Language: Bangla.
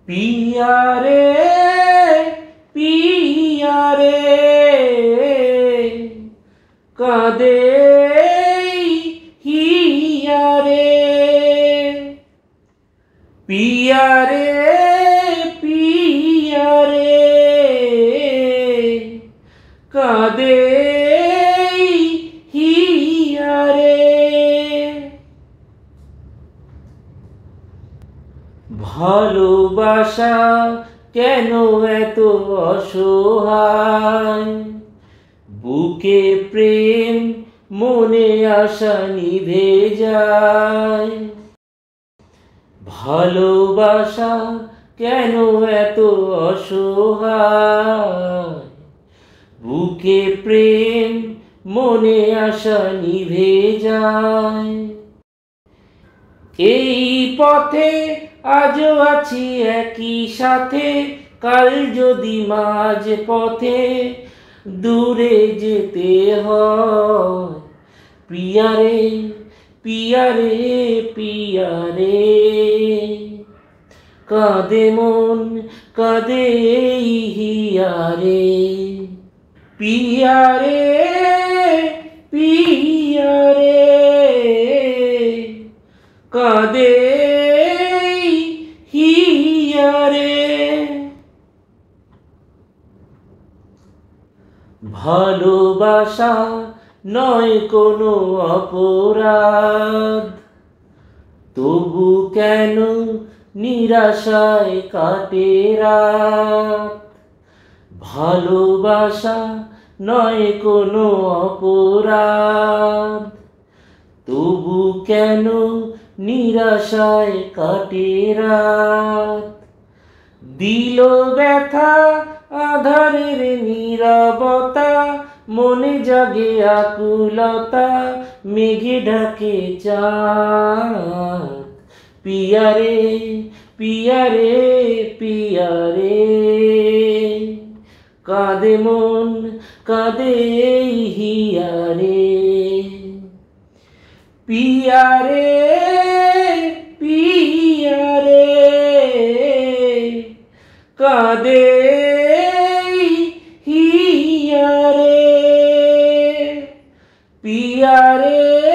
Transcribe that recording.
पिया रे कादे हिया रे पिया रे कादे हिया रे ভালোবাসা কেন এত অসহায় বুকে প্রেম মনে আশা নিভে যায় ভালোবাসা কেন এত অসহায় বুকে প্রেম মনে আশা নিভে যায় এই পথে আজও আছি একই সাথে কাল যদি মাঝ পথে দূরে যেতে হয় পিয়া রে কাঁদে মন কাঁদে হিয়া রে পিয়া রে কাঁদে হিয়া রে ভালোবাসা নয় কোনো অপরাধ তবু কেন নিরাশায় কাটে রাত ভালোবাসা নয় কোনো অপরাধ তবু কেন নিরাশায় কাটে রাত দিল ব্যথা আধারের নীরবতা মনে জাগে আকুলতা মেঘে ঢাকে চাঁদ পিয়া রে কাঁদে মন কাঁদে হিয়া রে पिया रे कादे हिया रे पिया रे